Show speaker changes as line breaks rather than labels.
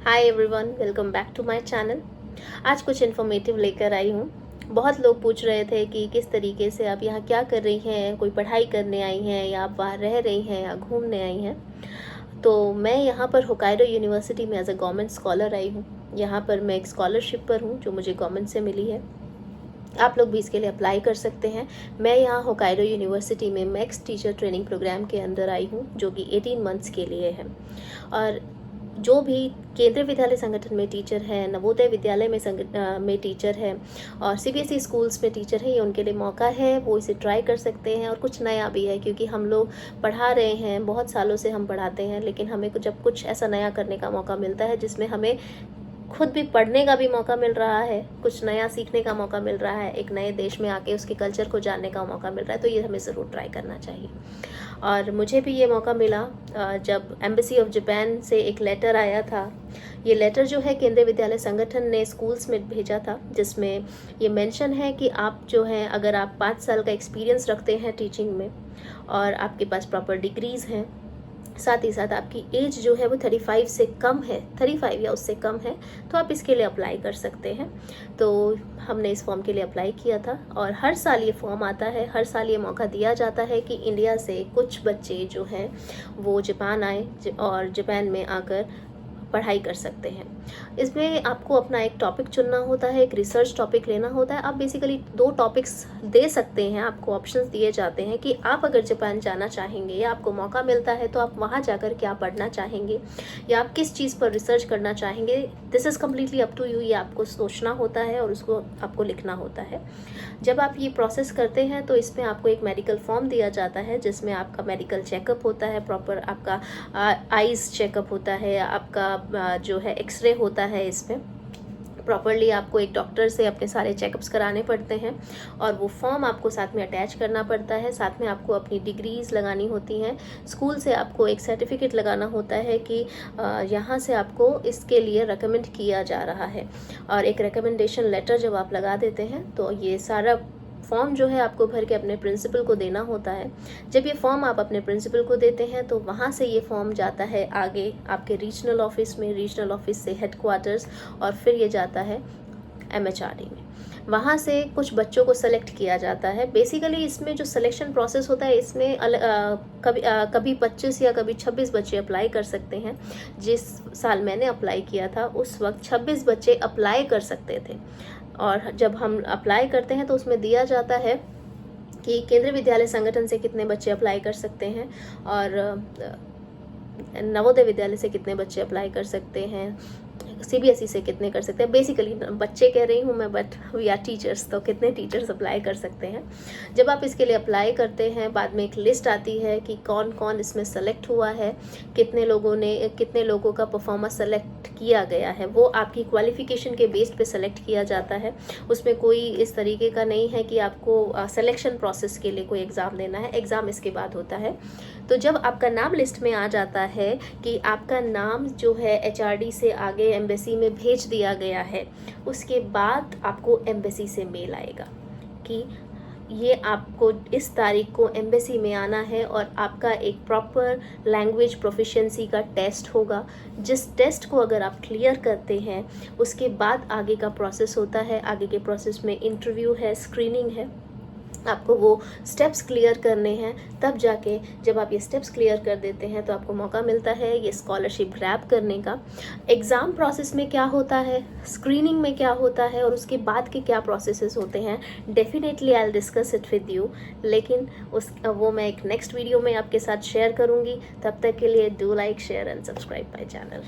Hi everyone, welcome back to my channel. आज कुछ informative लेकर आई हूँ। बहुत लोग पूछ रहे थे कि किस तरीके से आप यहाँ क्या कर रही हैं, कोई पढ़ाई करने आई हैं या आप बाहर रह रही हैं या घूमने आई हैं। तो मैं यहाँ पर होकाइडो यूनिवर्सिटी में एज अ गवर्नमेंट स्कॉलर आई हूँ। यहाँ पर मैं एक स्कॉलरशिप पर हूँ जो मुझे गवर्नमेंट से मिली है। आप लोग भी इसके लिए अप्लाई कर सकते हैं। मैं यहाँ होकाइडो यूनिवर्सिटी में मैक्स टीचर ट्रेनिंग प्रोग्राम के अंदर आई हूँ जो कि 18 मंथ्स के लिए है। और जो भी केंद्रीय विद्यालय संगठन में टीचर है, नवोदय विद्यालय में टीचर है और सीबीएसई स्कूल्स में टीचर है, ये उनके लिए मौका है, वो इसे ट्राई कर सकते हैं। और कुछ नया भी है क्योंकि हम लोग पढ़ा रहे हैं, बहुत सालों से हम पढ़ाते हैं, लेकिन हमें जब कुछ ऐसा नया करने का मौका मिलता है जिसमें हमें खुद भी पढ़ने का भी मौका मिल रहा है, कुछ नया सीखने का मौका मिल रहा है, एक नए देश में आके उसके कल्चर को जानने का मौका मिल रहा है, तो ये हमें ज़रूर ट्राई करना चाहिए। और मुझे भी ये मौका मिला जब एम्बेसी ऑफ जापान से एक लेटर आया था। ये लेटर जो है केंद्रीय विद्यालय संगठन ने स्कूल्स में भेजा था, जिसमें ये मेंशन है कि आप जो है, अगर आप 5 साल का एक्सपीरियंस रखते हैं टीचिंग में और आपके पास प्रॉपर डिग्रीज़ हैं, साथ ही साथ आपकी एज जो है वो 35 से कम है, 35 या उससे कम है, तो आप इसके लिए अप्लाई कर सकते हैं। तो हमने इस फॉर्म के लिए अप्लाई किया था और हर साल ये फॉर्म आता है, हर साल ये मौका दिया जाता है कि इंडिया से कुछ बच्चे जो हैं वो जापान आए और जापान में आकर पढ़ाई कर सकते हैं। इसमें आपको अपना एक टॉपिक चुनना होता है, एक रिसर्च टॉपिक लेना होता है। आप बेसिकली 2 टॉपिक्स दे सकते हैं, आपको ऑप्शंस दिए जाते हैं कि आप अगर जापान जाना चाहेंगे या आपको मौका मिलता है तो आप वहाँ जाकर क्या पढ़ना चाहेंगे या आप किस चीज़ पर रिसर्च करना चाहेंगे। This is completely up to you. ये आपको सोचना होता है और उसको आपको लिखना होता है। जब आप ये प्रोसेस करते हैं तो इसमें आपको एक मेडिकल फॉर्म दिया जाता है जिसमें आपका मेडिकल चेकअप होता है, प्रॉपर आपका आईज़ चेकअप होता है, आपका जो है एक्सरे होता है। इसमें प्रॉपरली आपको एक डॉक्टर से अपने सारे चेकअप्स कराने पड़ते हैं और वो फॉर्म आपको साथ में अटैच करना पड़ता है। साथ में आपको अपनी डिग्रीज़ लगानी होती हैं। स्कूल से आपको एक सर्टिफिकेट लगाना होता है कि यहाँ से आपको इसके लिए रिकमेंड किया जा रहा है। और एक रिकमेंडेशन लेटर जब आप लगा देते हैं तो ये सारा फॉर्म जो है आपको भर के अपने प्रिंसिपल को देना होता है। जब ये फॉर्म आप अपने प्रिंसिपल को देते हैं तो वहाँ से ये फॉर्म जाता है आगे आपके रीजनल ऑफिस में, रीजनल ऑफिस से हेडक्वार्टर्स और फिर ये जाता है एमएचआरडी में। वहाँ से कुछ बच्चों को सेलेक्ट किया जाता है। बेसिकली इसमें जो सिलेक्शन प्रोसेस होता है, इसमें कभी 25 या कभी 26 बच्चे अप्लाई कर सकते हैं। जिस साल मैंने अप्लाई किया था उस वक्त 26 बच्चे अप्लाई कर सकते थे। और जब हम अप्लाई करते हैं तो उसमें दिया जाता है कि केंद्रीय विद्यालय संगठन से कितने बच्चे अप्लाई कर सकते हैं और नवोदय विद्यालय से कितने बच्चे अप्लाई कर सकते हैं, सीबीएसई से कितने कर सकते हैं। बेसिकली बच्चे कह रही हूँ मैं, बट वी आर टीचर्स, तो कितने टीचर्स अप्लाई कर सकते हैं। जब आप इसके लिए अप्लाई करते हैं, बाद में एक लिस्ट आती है कि कौन कौन इसमें सेलेक्ट हुआ है, कितने लोगों का परफॉर्मेंस सेलेक्ट किया गया है। वो आपकी क्वालिफिकेशन के बेस्ड पे सेलेक्ट किया जाता है। उसमें कोई इस तरीके का नहीं है कि आपको सिलेक्शन प्रोसेस के लिए कोई एग्ज़ाम देना है। एग्ज़ाम इसके बाद होता है। तो जब आपका नाम लिस्ट में आ जाता है कि आपका नाम जो है एचआरडी से आगे एम्बेसी में भेज दिया गया है, उसके बाद आपको एम्बेसी से मेल आएगा कि ये आपको इस तारीख को एम्बेसी में आना है और आपका एक प्रॉपर लैंग्वेज प्रोफिशिएंसी का टेस्ट होगा। जिस टेस्ट को अगर आप क्लियर करते हैं उसके बाद आगे का प्रोसेस होता है। आगे के प्रोसेस में इंटरव्यू है, स्क्रीनिंग है, आपको वो स्टेप्स क्लियर करने हैं। तब जाके जब आप ये स्टेप्स क्लियर कर देते हैं तो आपको मौका मिलता है ये स्कॉलरशिप ग्रैब करने का। एग्ज़ाम प्रोसेस में क्या होता है, स्क्रीनिंग में क्या होता है और उसके बाद के क्या प्रोसेसेस होते हैं, definitely I will discuss it with you. लेकिन वो मैं एक नेक्स्ट वीडियो में आपके साथ शेयर करूँगी। तब तक के लिए do like, share and subscribe my channel.